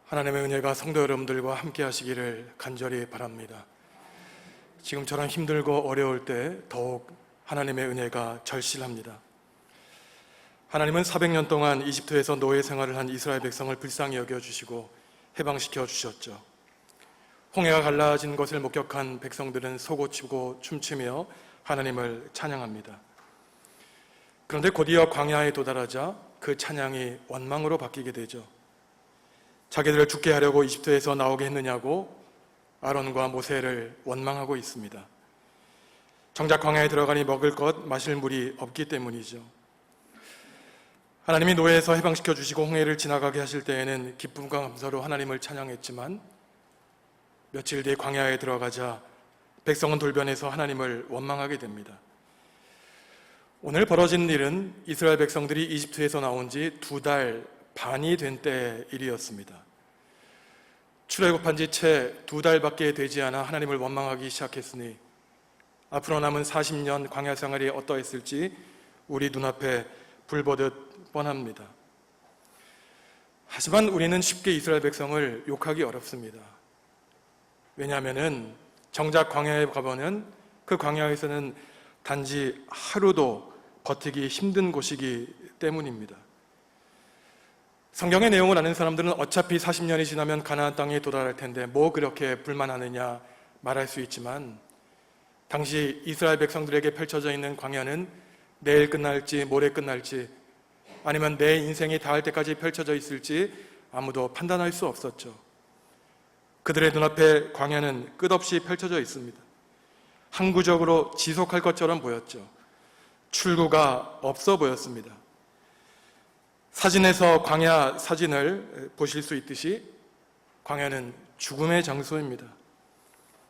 하나님의 은혜가 성도 여러분들과 함께 하시기를 간절히 바랍니다. 지금처럼 힘들고 어려울 때 더욱 하나님의 은혜가 절실합니다. 하나님은 400년 동안 이집트에서 노예 생활을 한 이스라엘 백성을 불쌍히 여겨주시고 해방시켜 주셨죠. 홍해가 갈라진 것을 목격한 백성들은 솟구치고 춤추며 하나님을 찬양합니다. 그런데 곧이어 광야에 도달하자 그 찬양이 원망으로 바뀌게 되죠. 자기들을 죽게 하려고 이집트에서 나오게 했느냐고 아론과 모세를 원망하고 있습니다. 정작 광야에 들어가니 먹을 것, 마실 물이 없기 때문이죠. 하나님이 노예에서 해방시켜 주시고 홍해를 지나가게 하실 때에는 기쁨과 감사로 하나님을 찬양했지만 며칠 뒤에 광야에 들어가자 백성은 돌변해서 하나님을 원망하게 됩니다. 오늘 벌어진 일은 이스라엘 백성들이 이집트에서 나온 지 2달 반이 된 때의 일이었습니다. 출애굽한 지 채 2달밖에 되지 않아 하나님을 원망하기 시작했으니 앞으로 남은 40년 광야 생활이 어떠했을지 우리 눈앞에 불보듯 뻔합니다. 하지만 우리는 쉽게 이스라엘 백성을 욕하기 어렵습니다. 왜냐하면 정작 광야에 가보면 그 광야에서는 단지 하루도 버티기 힘든 곳이기 때문입니다. 성경의 내용을 아는 사람들은 어차피 40년이 지나면 가나안 땅에 도달할 텐데 뭐 그렇게 불만하느냐 말할 수 있지만 당시 이스라엘 백성들에게 펼쳐져 있는 광야는 내일 끝날지 모레 끝날지 아니면 내 인생이 닿을 때까지 펼쳐져 있을지 아무도 판단할 수 없었죠. 그들의 눈앞에 광야는 끝없이 펼쳐져 있습니다. 항구적으로 지속할 것처럼 보였죠. 출구가 없어 보였습니다. 사진에서 광야 사진을 보실 수 있듯이 광야는 죽음의 장소입니다.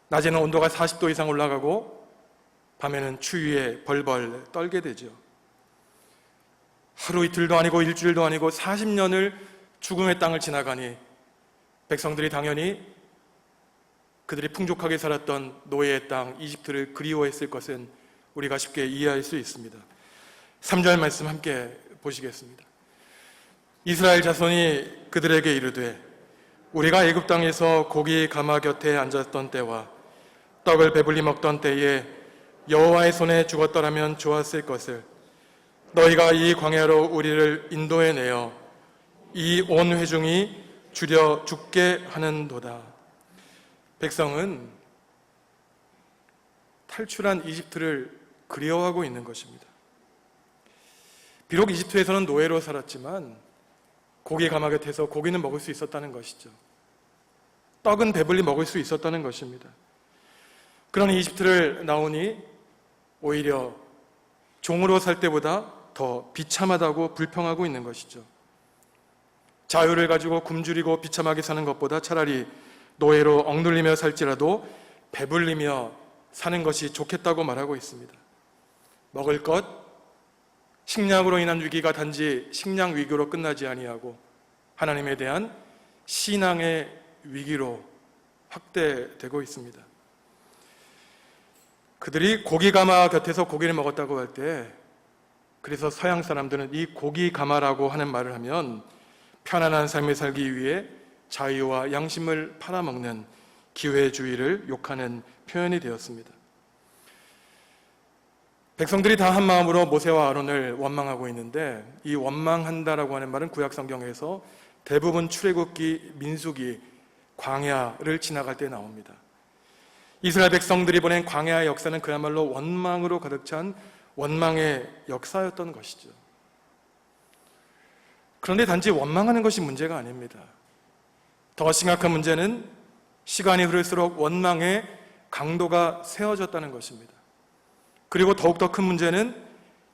낮에는 온도가 40도 이상 올라가고 밤에는 추위에 벌벌 떨게 되죠. 하루 이틀도 아니고 일주일도 아니고 40년을 죽음의 땅을 지나가니 백성들이 당연히 그들이 풍족하게 살았던 노예의 땅 이집트를 그리워했을 것은 우리가 쉽게 이해할 수 있습니다. 3절 말씀 함께 보시겠습니다. 이스라엘 자손이 그들에게 이르되 우리가 애굽 땅에서 고기 가마 곁에 앉았던 때와 떡을 배불리 먹던 때에 여호와의 손에 죽었더라면 좋았을 것을 너희가 이 광야로 우리를 인도해내어 이 온 회중이 줄여 죽게 하는도다. 백성은 탈출한 이집트를 그리워하고 있는 것입니다. 비록 이집트에서는 노예로 살았지만 고기 가마 곁에서 고기는 먹을 수 있었다는 것이죠. 떡은 배불리 먹을 수 있었다는 것입니다. 그러니 이집트를 나오니 오히려 종으로 살 때보다 더 비참하다고 불평하고 있는 것이죠. 자유를 가지고 굶주리고 비참하게 사는 것보다 차라리 노예로 억눌리며 살지라도 배불리며 사는 것이 좋겠다고 말하고 있습니다. 먹을 것, 식량으로 인한 위기가 단지 식량 위기로 끝나지 아니하고 하나님에 대한 신앙의 위기로 확대되고 있습니다. 그들이 고기 가마 곁에서 고기를 먹었다고 할 때 그래서 서양 사람들은 이 고기 가마라고 하는 말을 하면 편안한 삶을 살기 위해 자유와 양심을 팔아먹는 기회주의를 욕하는 표현이 되었습니다. 백성들이 다 한 마음으로 모세와 아론을 원망하고 있는데 이 원망한다라고 하는 말은 구약 성경에서 대부분 출애굽기, 민수기, 광야를 지나갈 때 나옵니다. 이스라엘 백성들이 보낸 광야의 역사는 그야말로 원망으로 가득 찬 원망의 역사였던 것이죠. 그런데 단지 원망하는 것이 문제가 아닙니다. 더 심각한 문제는 시간이 흐를수록 원망의 강도가 세워졌다는 것입니다. 그리고 더욱더 큰 문제는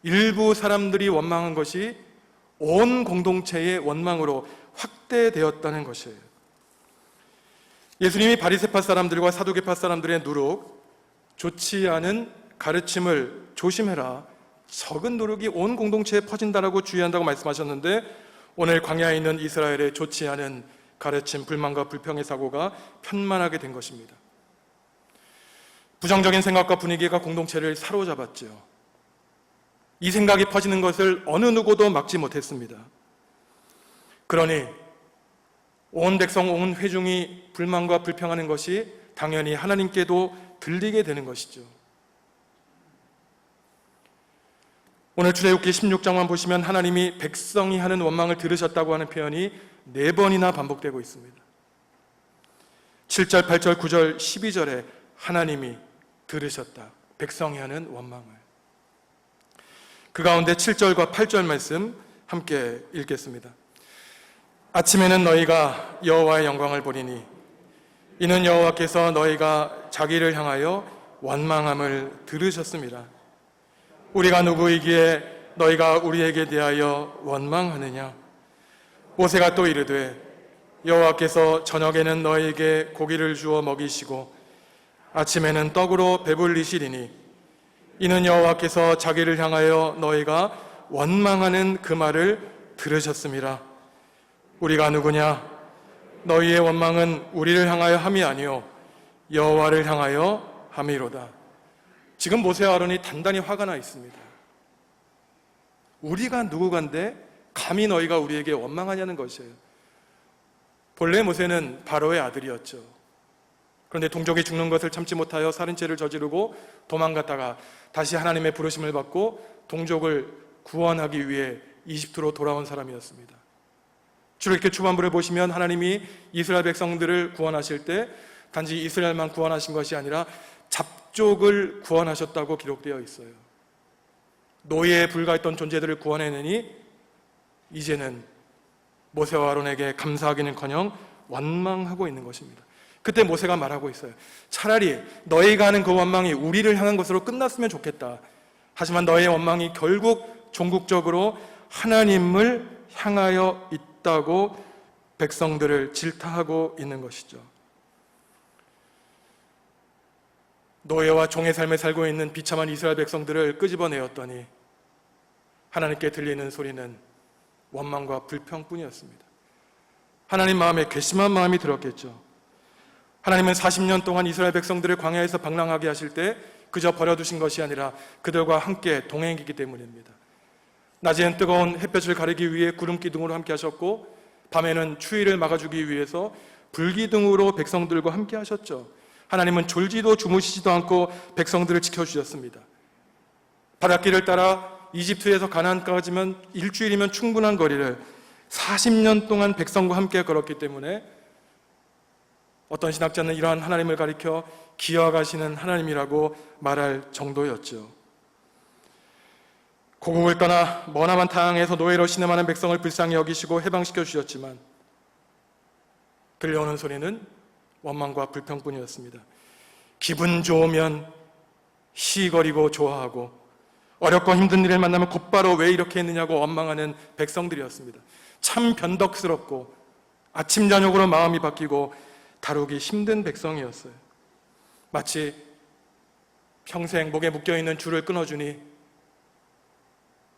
일부 사람들이 원망한 것이 온 공동체의 원망으로 확대되었다는 것이에요. 예수님이 바리새파 사람들과 사두개파 사람들의 누룩, 좋지 않은 가르침을 조심해라. 적은 누룩이 온 공동체에 퍼진다라고 주의한다고 말씀하셨는데 오늘 광야에 있는 이스라엘의 좋지 않은 가르침, 불만과 불평의 사고가 편만하게 된 것입니다. 부정적인 생각과 분위기가 공동체를 사로잡았죠. 이 생각이 퍼지는 것을 어느 누구도 막지 못했습니다. 그러니 온 백성, 온 회중이 불만과 불평하는 것이 당연히 하나님께도 들리게 되는 것이죠. 오늘 출애굽기 16장만 보시면 하나님이 백성이 하는 원망을 들으셨다고 하는 표현이 4번이나 반복되고 있습니다. 7절, 8절, 9절, 12절에 하나님이 들으셨다. 백성이 하는 원망을. 그 가운데 7절과 8절 말씀 함께 읽겠습니다. 아침에는 너희가 여호와의 영광을 보리니 이는 여호와께서 너희가 자기를 향하여 원망함을 들으셨습니다. 우리가 누구이기에 너희가 우리에게 대하여 원망하느냐? 모세가 또 이르되 여호와께서 저녁에는 너희에게 고기를 주어 먹이시고 아침에는 떡으로 배불리시리니 이는 여호와께서 자기를 향하여 너희가 원망하는 그 말을 들으셨음이라. 우리가 누구냐? 너희의 원망은 우리를 향하여 함이 아니요 여호와를 향하여 함이로다. 지금 모세와 아론이 단단히 화가 나 있습니다. 우리가 누구간데 감히 너희가 우리에게 원망하냐는 것이에요. 본래 모세는 바로의 아들이었죠. 그런데 동족이 죽는 것을 참지 못하여 살인죄를 저지르고 도망갔다가 다시 하나님의 부르심을 받고 동족을 구원하기 위해 이집트로 돌아온 사람이었습니다. 출애굽기 초반부를 보시면 하나님이 이스라엘 백성들을 구원하실 때 단지 이스라엘만 구원하신 것이 아니라 잡족을 구원하셨다고 기록되어 있어요. 노예에 불과했던 존재들을 구원해내니 이제는 모세와 아론에게 감사하기는커녕 원망하고 있는 것입니다. 그때 모세가 말하고 있어요. 차라리 너희가 하는 그 원망이 우리를 향한 것으로 끝났으면 좋겠다. 하지만 너희의 원망이 결국 종국적으로 하나님을 향하여 있다고 백성들을 질타하고 있는 것이죠. 노예와 종의 삶을 살고 있는 비참한 이스라엘 백성들을 끄집어내었더니 하나님께 들리는 소리는 원망과 불평뿐이었습니다. 하나님 마음에 괘씸한 마음이 들었겠죠. 하나님은 40년 동안 이스라엘 백성들을 광야에서 방랑하게 하실 때 그저 버려두신 것이 아니라 그들과 함께 동행했기 때문입니다. 낮에는 뜨거운 햇볕을 가리기 위해 구름기둥으로 함께 하셨고 밤에는 추위를 막아주기 위해서 불기둥으로 백성들과 함께 하셨죠. 하나님은 졸지도 주무시지도 않고 백성들을 지켜주셨습니다. 바닷길을 따라 이집트에서 가나안까지면 일주일이면 충분한 거리를 40년 동안 백성과 함께 걸었기 때문에 어떤 신학자는 이러한 하나님을 가리켜 기어가시는 하나님이라고 말할 정도였죠. 고국을 떠나 머나먼 땅에서 노예로 신음하는 백성을 불쌍히 여기시고 해방시켜 주셨지만 들려오는 소리는 원망과 불평뿐이었습니다. 기분 좋으면 시거리고 좋아하고 어렵고 힘든 일을 만나면 곧바로 왜 이렇게 했느냐고 원망하는 백성들이었습니다. 참 변덕스럽고 아침 저녁으로 마음이 바뀌고 다루기 힘든 백성이었어요. 마치 평생 목에 묶여있는 줄을 끊어주니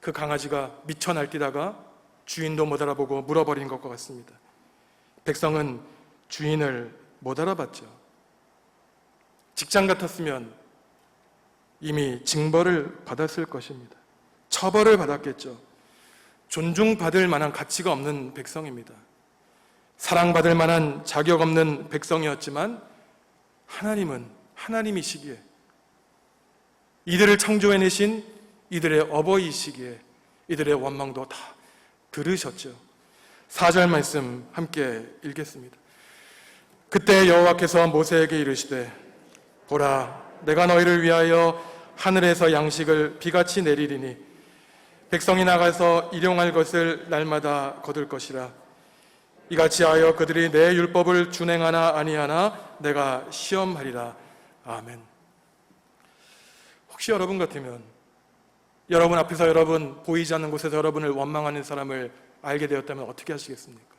그 강아지가 미쳐 날뛰다가 주인도 못 알아보고 물어버린 것과 같습니다. 백성은 주인을 못 알아봤죠. 직장 같았으면 이미 징벌을 받았을 것입니다. 처벌을 받았겠죠. 존중받을 만한 가치가 없는 백성입니다. 사랑받을 만한 자격 없는 백성이었지만 하나님은 하나님이시기에 이들을 창조해내신 이들의 어버이시기에 이들의 원망도 다 들으셨죠. 4절 말씀 함께 읽겠습니다. 그때 여호와께서 모세에게 이르시되 보라 내가 너희를 위하여 하늘에서 양식을 비같이 내리리니 백성이 나가서 일용할 것을 날마다 거둘 것이라. 이같이 하여 그들이 내 율법을 준행하나 아니하나 내가 시험하리라. 아멘. 혹시 여러분 같으면 여러분 앞에서 여러분 보이지 않는 곳에서 여러분을 원망하는 사람을 알게 되었다면 어떻게 하시겠습니까?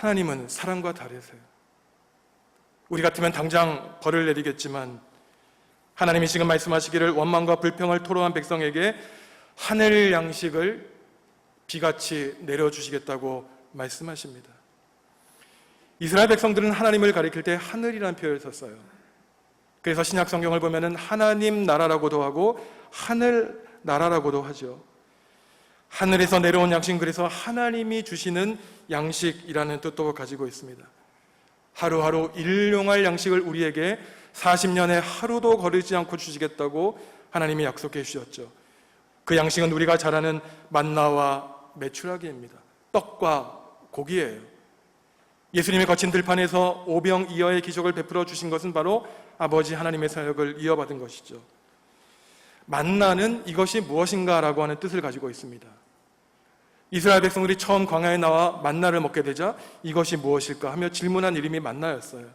하나님은 사람과 다르세요. 우리 같으면 당장 벌을 내리겠지만 하나님이 지금 말씀하시기를 원망과 불평을 토로한 백성에게 하늘 양식을 비같이 내려주시겠다고 말씀하십니다. 이스라엘 백성들은 하나님을 가리킬 때 하늘이라는 표현을 썼어요. 그래서 신약 성경을 보면은 하나님 나라라고도 하고 하늘 나라라고도 하죠. 하늘에서 내려온 양식은 그래서 하나님이 주시는 양식이라는 뜻도 가지고 있습니다. 하루하루 일용할 양식을 우리에게 40년에 하루도 거르지 않고 주시겠다고 하나님이 약속해 주셨죠. 그 양식은 우리가 잘 아는 만나와 메추라기입니다. 떡과 고기예요. 예수님의 거친 들판에서 오병이어의 기적을 베풀어 주신 것은 바로 아버지 하나님의 사역을 이어받은 것이죠. 만나는 이것이 무엇인가 라고 하는 뜻을 가지고 있습니다. 이스라엘 백성들이 처음 광야에 나와 만나를 먹게 되자 이것이 무엇일까 하며 질문한 이름이 만나였어요.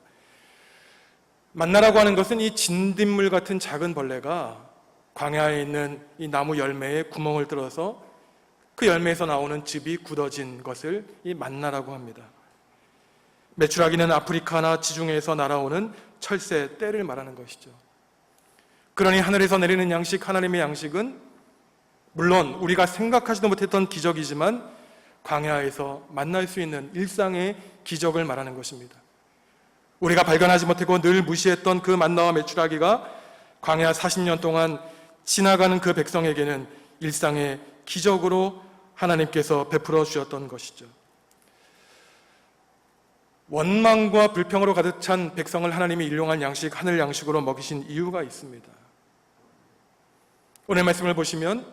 만나라고 하는 것은 이 진딧물 같은 작은 벌레가 광야에 있는 이 나무 열매에 구멍을 뚫어서 그 열매에서 나오는 즙이 굳어진 것을 이 만나라고 합니다. 메추라기는 아프리카나 지중해에서 날아오는 철새, 떼를 말하는 것이죠. 그러니 하늘에서 내리는 양식, 하나님의 양식은 물론 우리가 생각하지도 못했던 기적이지만 광야에서 만날 수 있는 일상의 기적을 말하는 것입니다. 우리가 발견하지 못하고 늘 무시했던 그 만나와 메추라기가 광야 40년 동안 지나가는 그 백성에게는 일상의 기적으로 하나님께서 베풀어 주셨던 것이죠. 원망과 불평으로 가득 찬 백성을 하나님이 일용할 양식, 하늘 양식으로 먹이신 이유가 있습니다. 오늘 말씀을 보시면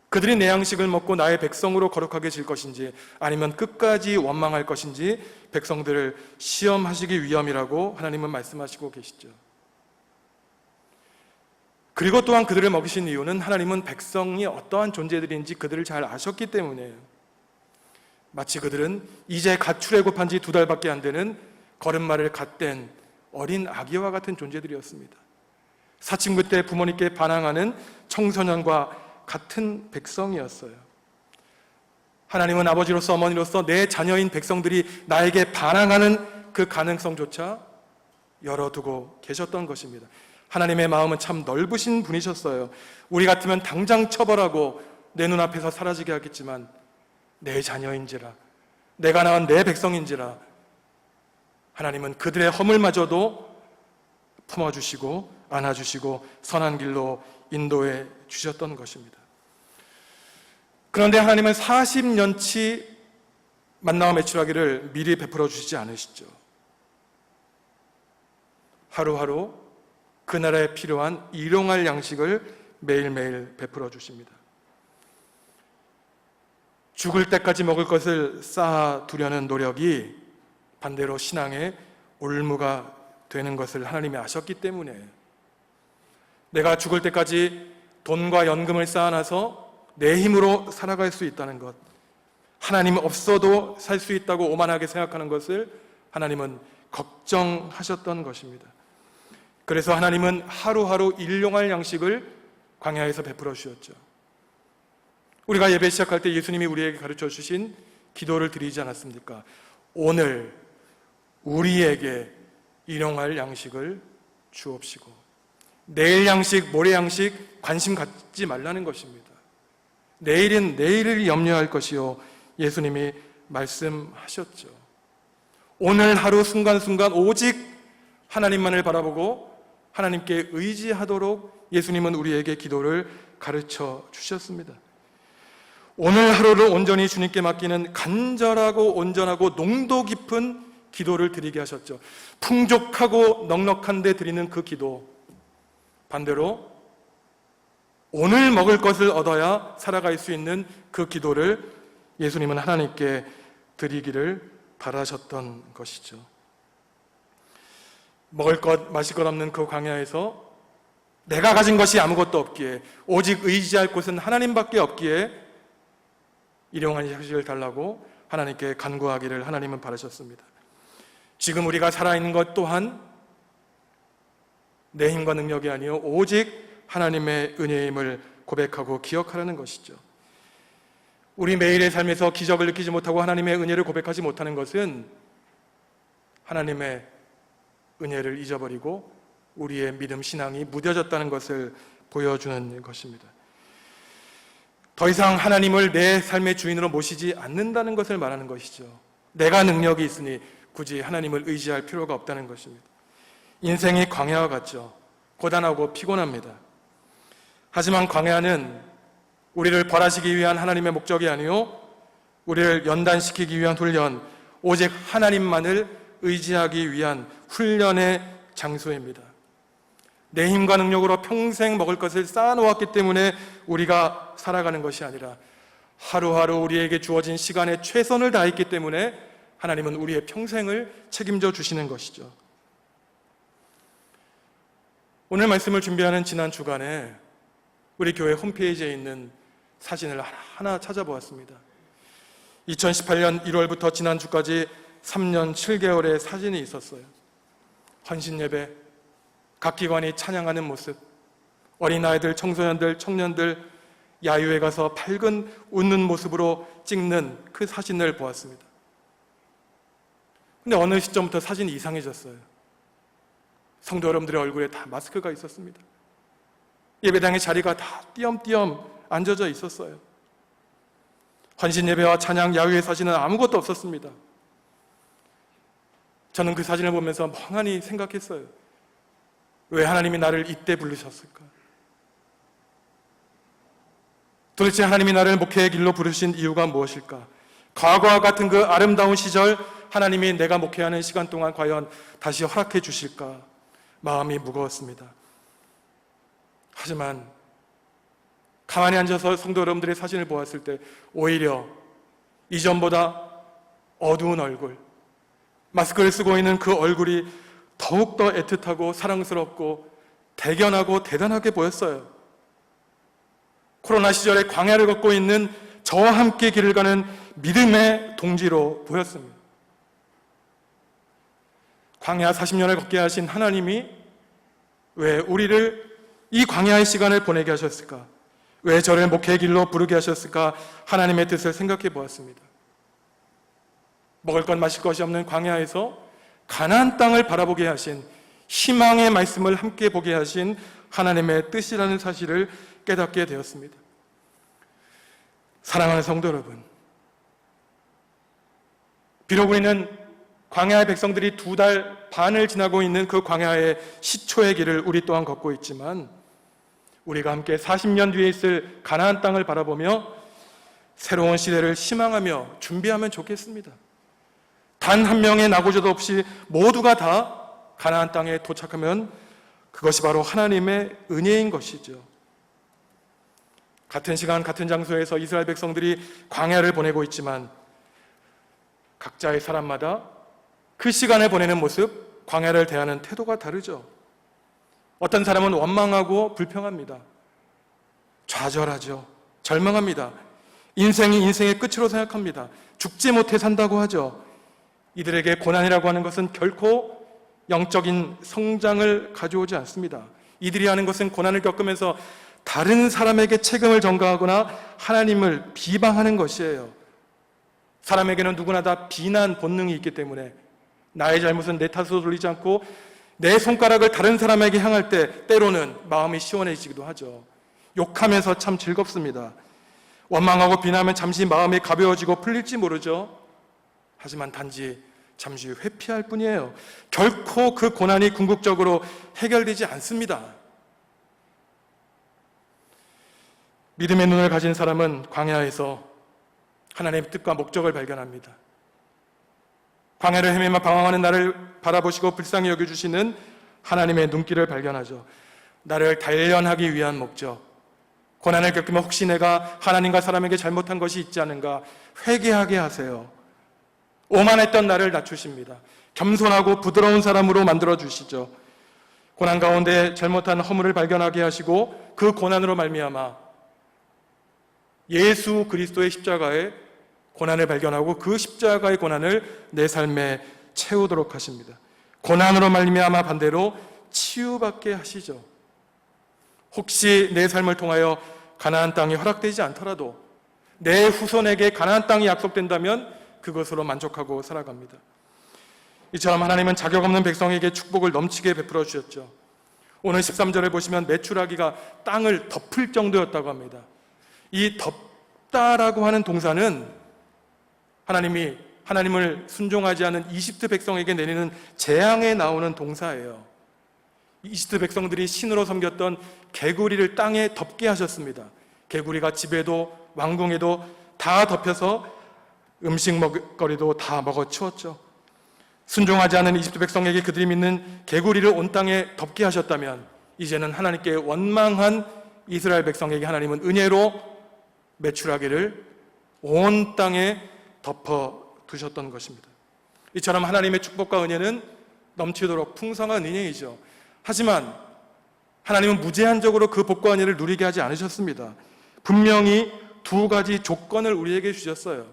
그들이 내 양식을 먹고 나의 백성으로 거룩하게 질 것인지 아니면 끝까지 원망할 것인지 백성들을 시험하시기 위함이라고 하나님은 말씀하시고 계시죠. 그리고 또한 그들을 먹이신 이유는 하나님은 백성이 어떠한 존재들인지 그들을 잘 아셨기 때문이에요. 마치 그들은 이제 갓 출애굽한 지 2달밖에 안 되는 걸음마를 갓 뗀 어린 아기와 같은 존재들이었습니다. 사춘기 때 부모님께 반항하는 청소년과 같은 백성이었어요. 하나님은 아버지로서 어머니로서 내 자녀인 백성들이 나에게 반항하는 그 가능성조차 열어두고 계셨던 것입니다. 하나님의 마음은 참 넓으신 분이셨어요. 우리 같으면 당장 처벌하고 내 눈앞에서 사라지게 하겠지만 내 자녀인지라, 내가 낳은 내 백성인지라 하나님은 그들의 허물마저도 품어주시고 안아주시고 선한 길로 인도해 주셨던 것입니다. 그런데 하나님은 40년치 만나와 메추라기를 미리 베풀어 주시지 않으시죠. 하루하루 그날에 필요한 일용할 양식을 매일매일 베풀어 주십니다. 죽을 때까지 먹을 것을 쌓아두려는 노력이 반대로 신앙의 올무가 되는 것을 하나님이 아셨기 때문에 내가 죽을 때까지 돈과 연금을 쌓아놔서 내 힘으로 살아갈 수 있다는 것, 하나님 없어도 살 수 있다고 오만하게 생각하는 것을 하나님은 걱정하셨던 것입니다. 그래서 하나님은 하루하루 일용할 양식을 광야에서 베풀어 주셨죠. 우리가 예배 시작할 때 예수님이 우리에게 가르쳐 주신 기도를 드리지 않았습니까? 오늘 우리에게 일용할 양식을 주옵시고 내일 양식, 모레 양식 관심 갖지 말라는 것입니다. 내일은 내일을 염려할 것이요 예수님이 말씀하셨죠. 오늘 하루 순간순간 오직 하나님만을 바라보고 하나님께 의지하도록 예수님은 우리에게 기도를 가르쳐 주셨습니다. 오늘 하루를 온전히 주님께 맡기는 간절하고 온전하고 농도 깊은 기도를 드리게 하셨죠. 풍족하고 넉넉한데 드리는 그 기도, 반대로 오늘 먹을 것을 얻어야 살아갈 수 있는 그 기도를 예수님은 하나님께 드리기를 바라셨던 것이죠. 먹을 것, 마실 것 없는 그 광야에서 내가 가진 것이 아무것도 없기에 오직 의지할 곳은 하나님밖에 없기에 일용할 양식을 달라고 하나님께 간구하기를 하나님은 바라셨습니다. 지금 우리가 살아있는 것 또한 내 힘과 능력이 아니요 오직 하나님의 은혜임을 고백하고 기억하라는 것이죠. 우리 매일의 삶에서 기적을 느끼지 못하고 하나님의 은혜를 고백하지 못하는 것은 하나님의 은혜를 잊어버리고 우리의 믿음 신앙이 무뎌졌다는 것을 보여주는 것입니다. 더 이상 하나님을 내 삶의 주인으로 모시지 않는다는 것을 말하는 것이죠. 내가 능력이 있으니 굳이 하나님을 의지할 필요가 없다는 것입니다. 인생이 광야와 같죠. 고단하고 피곤합니다. 하지만 광야는 우리를 벌하시기 위한 하나님의 목적이 아니요 우리를 연단시키기 위한 훈련, 오직 하나님만을 의지하기 위한 훈련의 장소입니다. 내 힘과 능력으로 평생 먹을 것을 쌓아놓았기 때문에 우리가 살아가는 것이 아니라 하루하루 우리에게 주어진 시간에 최선을 다했기 때문에 하나님은 우리의 평생을 책임져 주시는 것이죠. 오늘 말씀을 준비하는 지난 주간에 우리 교회 홈페이지에 있는 사진을 하나 찾아보았습니다. 2018년 1월부터 지난주까지 3년 7개월의 사진이 있었어요. 헌신 예배, 각 기관이 찬양하는 모습, 어린아이들, 청소년들, 청년들 야유회 가서 밝은 웃는 모습으로 찍는 그 사진을 보았습니다. 근데 어느 시점부터 사진이 이상해졌어요. 성도 여러분들의 얼굴에 다 마스크가 있었습니다. 예배당의 자리가 다 띄엄띄엄 앉아져 있었어요. 헌신 예배와 찬양, 야유회 사진은 아무것도 없었습니다. 저는 그 사진을 보면서 멍하니 생각했어요. 왜 하나님이 나를 이때 부르셨을까? 도대체 하나님이 나를 목회의 길로 부르신 이유가 무엇일까? 과거와 같은 그 아름다운 시절 하나님이 내가 목회하는 시간 동안 과연 다시 허락해 주실까? 마음이 무거웠습니다. 하지만 가만히 앉아서 성도 여러분들의 사진을 보았을 때 오히려 이전보다 어두운 얼굴, 마스크를 쓰고 있는 그 얼굴이 더욱더 애틋하고 사랑스럽고 대견하고 대단하게 보였어요. 코로나 시절에 광야를 걷고 있는 저와 함께 길을 가는 믿음의 동지로 보였습니다. 광야 40년을 걷게 하신 하나님이 왜 우리를 이 광야의 시간을 보내게 하셨을까? 왜 저를 목회의 길로 부르게 하셨을까? 하나님의 뜻을 생각해 보았습니다. 먹을 것 마실 것이 없는 광야에서 가나안 땅을 바라보게 하신, 희망의 말씀을 함께 보게 하신 하나님의 뜻이라는 사실을 깨닫게 되었습니다. 사랑하는 성도 여러분, 비록 우리는 광야의 백성들이 2달 반을 지나고 있는 그 광야의 시초의 길을 우리 또한 걷고 있지만, 우리가 함께 40년 뒤에 있을 가나안 땅을 바라보며 새로운 시대를 희망하며 준비하면 좋겠습니다. 단 한 명의 낙오자도 없이 모두가 다 가나안 땅에 도착하면 그것이 바로 하나님의 은혜인 것이죠. 같은 시간 같은 장소에서 이스라엘 백성들이 광야를 보내고 있지만 각자의 사람마다 그 시간을 보내는 모습, 광야를 대하는 태도가 다르죠. 어떤 사람은 원망하고 불평합니다. 좌절하죠. 절망합니다. 인생이 인생의 끝으로 생각합니다. 죽지 못해 산다고 하죠. 이들에게 고난이라고 하는 것은 결코 영적인 성장을 가져오지 않습니다. 이들이 하는 것은 고난을 겪으면서 다른 사람에게 책임을 전가하거나 하나님을 비방하는 것이에요. 사람에게는 누구나 다 비난 본능이 있기 때문에 나의 잘못은 내 탓으로 돌리지 않고 내 손가락을 다른 사람에게 향할 때 때로는 마음이 시원해지기도 하죠. 욕하면서 참 즐겁습니다. 원망하고 비난하면 잠시 마음이 가벼워지고 풀릴지 모르죠. 하지만 단지 잠시 회피할 뿐이에요. 결코 그 고난이 궁극적으로 해결되지 않습니다. 믿음의 눈을 가진 사람은 광야에서 하나님의 뜻과 목적을 발견합니다. 광야를 헤매며 방황하는 나를 바라보시고 불쌍히 여겨주시는 하나님의 눈길을 발견하죠. 나를 단련하기 위한 목적, 고난을 겪으면 혹시 내가 하나님과 사람에게 잘못한 것이 있지 않은가 회개하게 하세요. 오만했던 나를 낮추십니다. 겸손하고 부드러운 사람으로 만들어주시죠. 고난 가운데 잘못한 허물을 발견하게 하시고 그 고난으로 말미암아 예수 그리스도의 십자가의 고난을 발견하고 그 십자가의 고난을 내 삶에 채우도록 하십니다. 고난으로 말미암아 반대로 치유받게 하시죠. 혹시 내 삶을 통하여 가나안 땅이 허락되지 않더라도 내 후손에게 가나안 땅이 약속된다면 그것으로 만족하고 살아갑니다. 이처럼 하나님은 자격 없는 백성에게 축복을 넘치게 베풀어 주셨죠. 오늘 13절을 보시면 메추라기가 땅을 덮을 정도였다고 합니다. 이 덮다라고 하는 동사는 하나님이 하나님을 순종하지 않은 이집트 백성에게 내리는 재앙에 나오는 동사예요. 이집트 백성들이 신으로 섬겼던 개구리를 땅에 덮게 하셨습니다. 개구리가 집에도 왕궁에도 다 덮여서 음식 먹거리도 다 먹어치웠죠. 순종하지 않은 이집트 백성에게 그들이 믿는 개구리를 온 땅에 덮게 하셨다면 이제는 하나님께 원망한 이스라엘 백성에게 하나님은 은혜로 메추라기를 온 땅에 덮어 두셨던 것입니다. 이처럼 하나님의 축복과 은혜는 넘치도록 풍성한 은혜이죠. 하지만 하나님은 무제한적으로 그 복과 은혜를 누리게 하지 않으셨습니다. 분명히 두 가지 조건을 우리에게 주셨어요.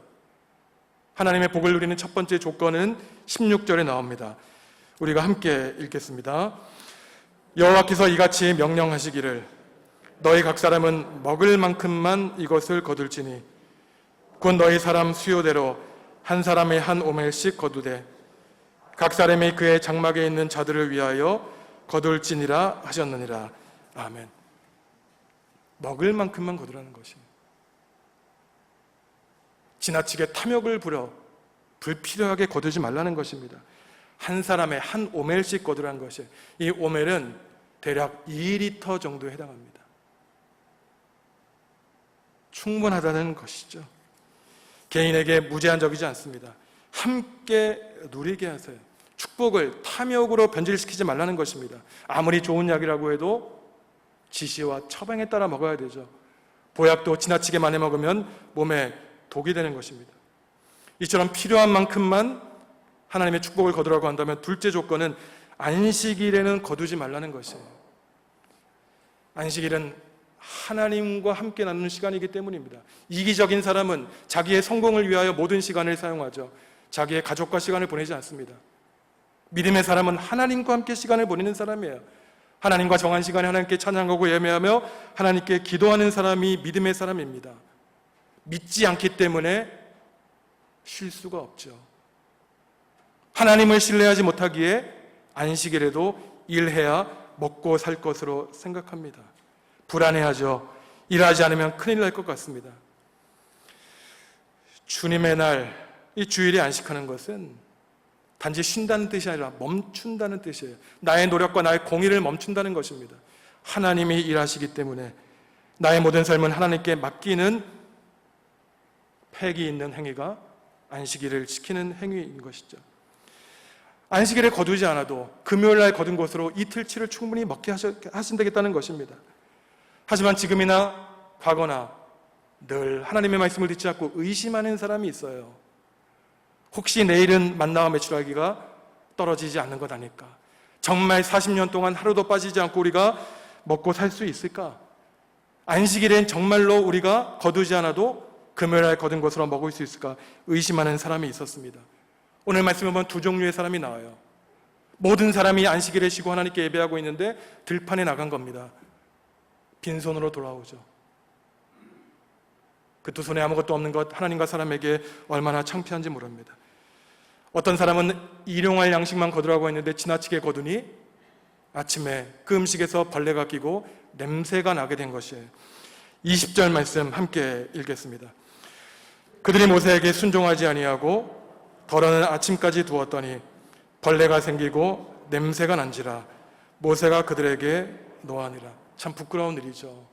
하나님의 복을 누리는 첫 번째 조건은 16절에 나옵니다. 우리가 함께 읽겠습니다. 여호와께서 이같이 명령하시기를 너희 각 사람은 먹을 만큼만 이것을 거둘지니 곧 너희 사람 수요대로 한 사람의 한 오멜씩 거두되 각 사람이 그의 장막에 있는 자들을 위하여 거둘지니라 하셨느니라. 아멘. 먹을 만큼만 거두라는 것입니다. 지나치게 탐욕을 부려 불필요하게 거두지 말라는 것입니다. 한 사람의 한 오멜씩 거두라는 것이, 이 오멜은 대략 2리터 정도에 해당합니다. 충분하다는 것이죠. 개인에게 무제한적이지 않습니다. 함께 누리게 하세요. 축복을 탐욕으로 변질시키지 말라는 것입니다. 아무리 좋은 약이라고 해도 지시와 처방에 따라 먹어야 되죠. 보약도 지나치게 많이 먹으면 몸에 독이 되는 것입니다. 이처럼 필요한 만큼만 하나님의 축복을 거두라고 한다면 둘째 조건은 안식일에는 거두지 말라는 것이에요. 안식일은 하나님과 함께 나누는 시간이기 때문입니다. 이기적인 사람은 자기의 성공을 위하여 모든 시간을 사용하죠. 자기의 가족과 시간을 보내지 않습니다. 믿음의 사람은 하나님과 함께 시간을 보내는 사람이에요. 하나님과 정한 시간에 하나님께 찬양하고 예배하며 하나님께 기도하는 사람이 믿음의 사람입니다. 믿지 않기 때문에 쉴 수가 없죠. 하나님을 신뢰하지 못하기에 안식일에도 일해야 먹고 살 것으로 생각합니다. 불안해하죠. 일하지 않으면 큰일 날 것 같습니다. 주님의 날, 이 주일에 안식하는 것은 단지 쉰다는 뜻이 아니라 멈춘다는 뜻이에요. 나의 노력과 나의 공의를 멈춘다는 것입니다. 하나님이 일하시기 때문에 나의 모든 삶은 하나님께 맡기는 팩이 있는 행위가 안식일을 지키는 행위인 것이죠. 안식일에 거두지 않아도 금요일날 거둔 것으로 이틀치를 충분히 먹게 하신다겠다는 것입니다. 하지만 지금이나 과거나 늘 하나님의 말씀을 듣지 않고 의심하는 사람이 있어요. 혹시 내일은 만나와 메추라기가 떨어지지 않는 것 아닐까? 정말 40년 동안 하루도 빠지지 않고 우리가 먹고 살 수 있을까? 안식일엔 정말로 우리가 거두지 않아도 금요일날 거둔 것으로 먹을 수 있을까? 의심하는 사람이 있었습니다. 오늘 말씀에 보면 두 종류의 사람이 나와요. 모든 사람이 안식일에 쉬고 하나님께 예배하고 있는데 들판에 나간 겁니다. 빈손으로 돌아오죠. 그 두 손에 아무것도 없는 것, 하나님과 사람에게 얼마나 창피한지 모릅니다. 어떤 사람은 일용할 양식만 거두라고 했는데 지나치게 거두니 아침에 그 음식에서 벌레가 끼고 냄새가 나게 된 것이에요. 20절 말씀 함께 읽겠습니다. 그들이 모세에게 순종하지 아니하고 덜어는 아침까지 두었더니 벌레가 생기고 냄새가 난지라 모세가 그들에게 노하니라. 참 부끄러운 일이죠.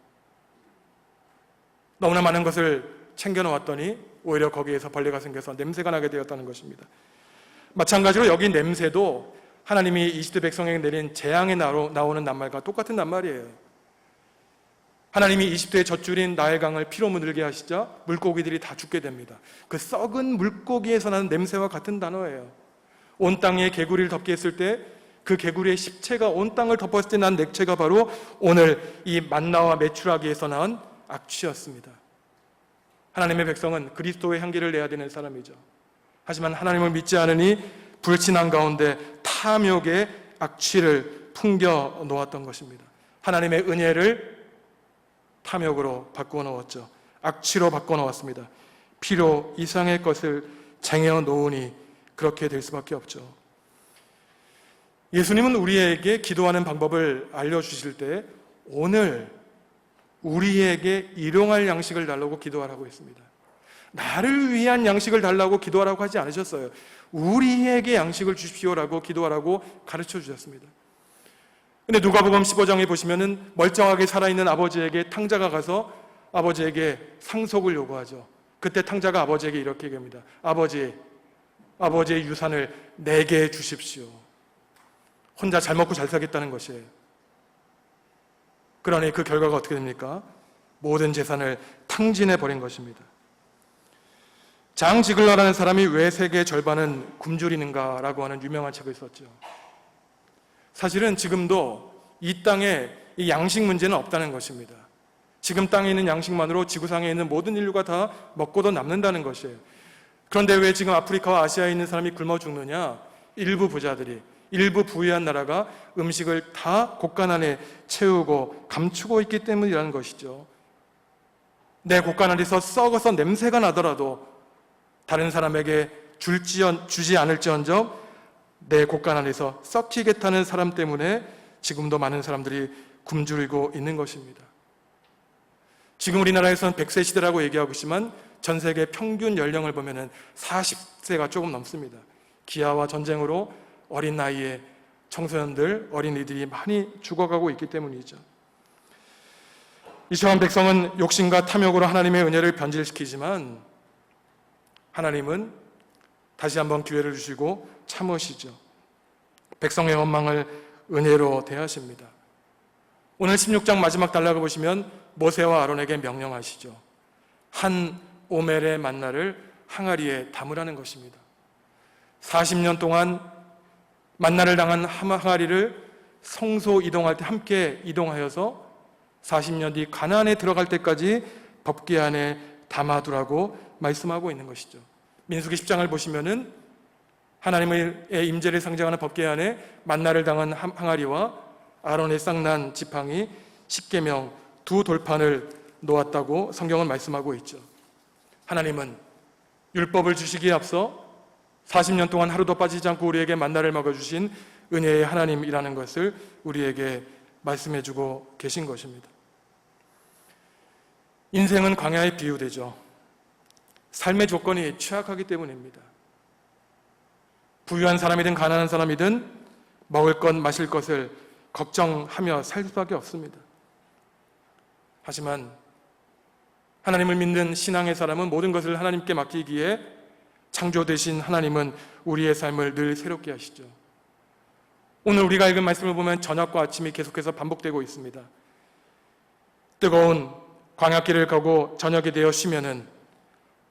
너무나 많은 것을 챙겨놓았더니 오히려 거기에서 벌레가 생겨서 냄새가 나게 되었다는 것입니다. 마찬가지로 여기 냄새도 하나님이 이집트 백성에게 내린 재앙에 나오는 낱말과 똑같은 낱말이에요. 하나님이 이집트의 젖줄인 나일강을 피로 물들게 하시자 물고기들이 다 죽게 됩니다. 그 썩은 물고기에서 나는 냄새와 같은 단어예요. 온 땅에 개구리를 덮게 했을 때 그 개구리의 십체가 온 땅을 덮었을 때 난 액체가 바로 오늘 이 만나와 메추라기에서 나온 악취였습니다. 하나님의 백성은 그리스도의 향기를 내야 되는 사람이죠. 하지만 하나님을 믿지 않으니 불신앙 가운데 탐욕의 악취를 풍겨 놓았던 것입니다. 하나님의 은혜를 탐욕으로 바꾸어 놓았죠. 악취로 바꾸어 놓았습니다. 필요 이상의 것을 쟁여 놓으니 그렇게 될 수밖에 없죠. 예수님은 우리에게 기도하는 방법을 알려주실 때 오늘 우리에게 일용할 양식을 달라고 기도하라고 했습니다. 나를 위한 양식을 달라고 기도하라고 하지 않으셨어요. 우리에게 양식을 주십시오라고 기도하라고 가르쳐 주셨습니다. 근데 누가복음 15장에 보시면은 멀쩡하게 살아있는 아버지에게 탕자가 가서 아버지에게 상속을 요구하죠. 그때 탕자가 아버지에게 이렇게 얘기합니다. 아버지의 유산을 내게 주십시오. 혼자 잘 먹고 잘 살겠다는 것이에요. 그러니 그 결과가 어떻게 됩니까? 모든 재산을 탕진해 버린 것입니다. 장 지글러라는 사람이 왜 세계의 절반은 굶주리는가라고 하는 유명한 책을 썼죠. 사실은 지금도 이 땅에 이 양식 문제는 없다는 것입니다. 지금 땅에 있는 양식만으로 지구상에 있는 모든 인류가 다 먹고도 남는다는 것이에요. 그런데 왜 지금 아프리카와 아시아에 있는 사람이 굶어 죽느냐? 일부 부자들이, 일부 부유한 나라가 음식을 다 곳간 안에 채우고 감추고 있기 때문이라는 것이죠. 내 곳간 안에서 썩어서 냄새가 나더라도 다른 사람에게 주지 않을지언정 내 곳간 안에서 썩히겠다는 사람 때문에 지금도 많은 사람들이 굶주리고 있는 것입니다. 지금 우리나라에서는 100세 시대라고 얘기하고 있지만 전 세계 평균 연령을 보면 40세가 조금 넘습니다. 기아와 전쟁으로 어린 나이에 청소년들, 어린이들이 많이 죽어가고 있기 때문이죠. 이스라엘 백성은 욕심과 탐욕으로 하나님의 은혜를 변질시키지만 하나님은 다시 한번 기회를 주시고 참으시죠. 백성의 원망을 은혜로 대하십니다. 오늘 16장 마지막 단락을 보시면 모세와 아론에게 명령하시죠. 한 오멜의 만나를 항아리에 담으라는 것입니다. 40년 동안 만나를 당한 항아리를 성소 이동할 때 함께 이동하여서 40년 뒤 가나안에 들어갈 때까지 법궤 안에 담아두라고 말씀하고 있는 것이죠. 민수기 10장을 보시면은 하나님의 임재를 상징하는 법궤 안에 만나를 당한 항아리와 아론의 쌍난 지팡이, 십계명 두 돌판을 놓았다고 성경은 말씀하고 있죠. 하나님은 율법을 주시기에 앞서 40년 동안 하루도 빠지지 않고 우리에게 만나를 먹여주신 은혜의 하나님이라는 것을 우리에게 말씀해주고 계신 것입니다. 인생은 광야에 비유되죠. 삶의 조건이 취약하기 때문입니다. 부유한 사람이든 가난한 사람이든 먹을 것, 마실 것을 걱정하며 살 수밖에 없습니다. 하지만 하나님을 믿는 신앙의 사람은 모든 것을 하나님께 맡기기에 창조되신 하나님은 우리의 삶을 늘 새롭게 하시죠. 오늘 우리가 읽은 말씀을 보면 저녁과 아침이 계속해서 반복되고 있습니다. 뜨거운 광야길을 가고 저녁이 되어 쉬면은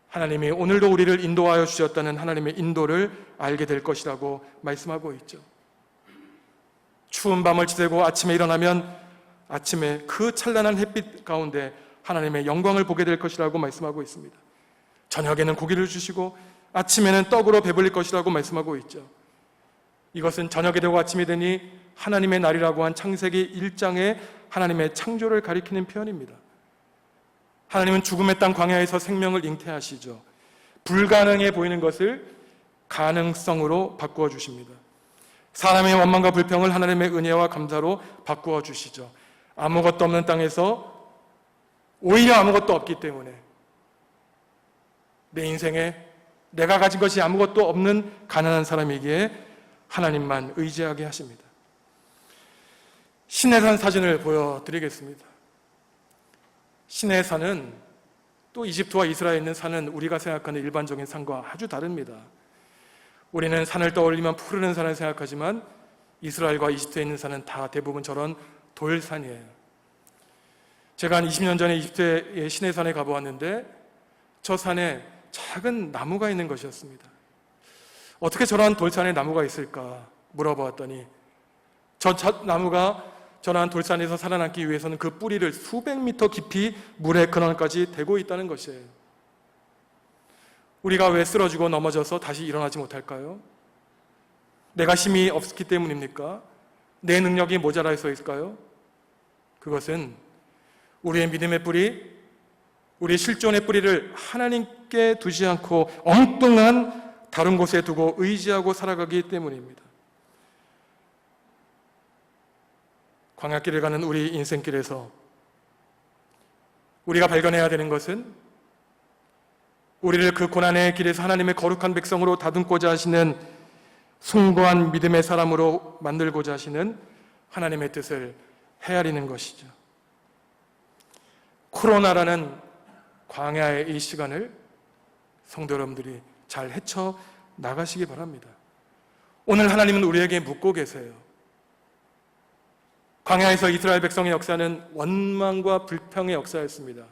하나님이 오늘도 우리를 인도하여 주셨다는 하나님의 인도를 알게 될 것이라고 말씀하고 있죠. 추운 밤을 지새고 아침에 일어나면 아침에 그 찬란한 햇빛 가운데 하나님의 영광을 보게 될 것이라고 말씀하고 있습니다. 저녁에는 고기를 주시고 아침에는 떡으로 배불릴 것이라고 말씀하고 있죠. 이것은 저녁이 되고 아침이 되니 하나님의 날이라고 한 창세기 1장의 하나님의 창조를 가리키는 표현입니다. 하나님은 죽음의 땅 광야에서 생명을 잉태하시죠. 불가능해 보이는 것을 가능성으로 바꾸어 주십니다. 사람의 원망과 불평을 하나님의 은혜와 감사로 바꾸어 주시죠. 아무것도 없는 땅에서 오히려 아무것도 없기 때문에 내 인생에 내가 가진 것이 아무것도 없는 가난한 사람이기에 하나님만 의지하게 하십니다. 시내산 사진을 보여드리겠습니다. 시내산은 또 이집트와 이스라엘에 있는 산은 우리가 생각하는 일반적인 산과 아주 다릅니다. 우리는 산을 떠올리면 푸르른 산을 생각하지만 이스라엘과 이집트에 있는 산은 다 대부분 저런 돌산이에요. 제가 한 20년 전에 이집트의 시내산에 가보았는데 저 산에 작은 나무가 있는 것이었습니다. 어떻게 저런 돌산에 나무가 있을까 물어보았더니 저 나무가 저러한 돌산에서 살아남기 위해서는 그 뿌리를 수백 미터 깊이 물의 근원까지 대고 있다는 것이에요. 우리가 왜 쓰러지고 넘어져서 다시 일어나지 못할까요? 내가 힘이 없기 때문입니까? 내 능력이 모자라서일까요? 그것은 우리의 믿음의 뿌리, 우리의 실존의 뿌리를 하나님께 두지 않고 엉뚱한 다른 곳에 두고 의지하고 살아가기 때문입니다. 광야길을 가는 우리 인생길에서 우리가 발견해야 되는 것은 우리를 그 고난의 길에서 하나님의 거룩한 백성으로 다듬고자 하시는 숭고한 믿음의 사람으로 만들고자 하시는 하나님의 뜻을 헤아리는 것이죠. 코로나라는 광야의 이 시간을 성도 여러분들이 잘 헤쳐 나가시기 바랍니다. 오늘 하나님은 우리에게 묻고 계세요. 광야에서 이스라엘 백성의 역사는 원망과 불평의 역사였습니다.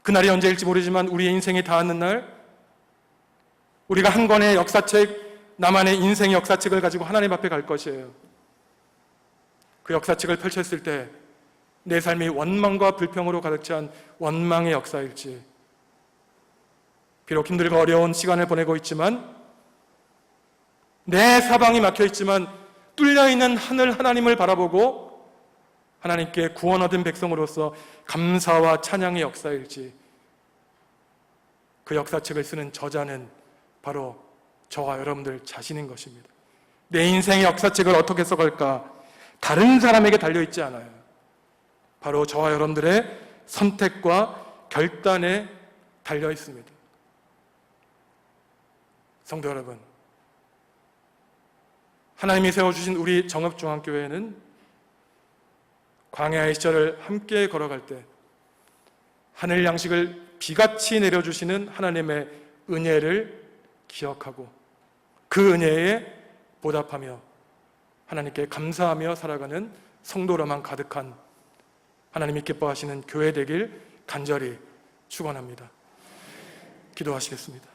그날이 언제일지 모르지만 우리의 인생이 닿는 날, 우리가 한 권의 역사책, 나만의 인생 역사책을 가지고 하나님 앞에 갈 것이에요. 그 역사책을 펼쳤을 때 내 삶이 원망과 불평으로 가득 찬 원망의 역사일지, 비록 힘들고 어려운 시간을 보내고 있지만, 내 사방이 막혀 있지만 뚫려있는 하늘 하나님을 바라보고 하나님께 구원 얻은 백성으로서 감사와 찬양의 역사일지, 그 역사책을 쓰는 저자는 바로 저와 여러분들 자신인 것입니다. 내 인생의 역사책을 어떻게 써갈까? 다른 사람에게 달려있지 않아요. 바로 저와 여러분들의 선택과 결단에 달려있습니다. 성도 여러분, 하나님이 세워주신 우리 정읍중앙교회는 광야의 시절을 함께 걸어갈 때 하늘 양식을 비같이 내려주시는 하나님의 은혜를 기억하고 그 은혜에 보답하며 하나님께 감사하며 살아가는 성도로만 가득한 하나님이 기뻐하시는 교회 되길 간절히 축원합니다. 기도하시겠습니다.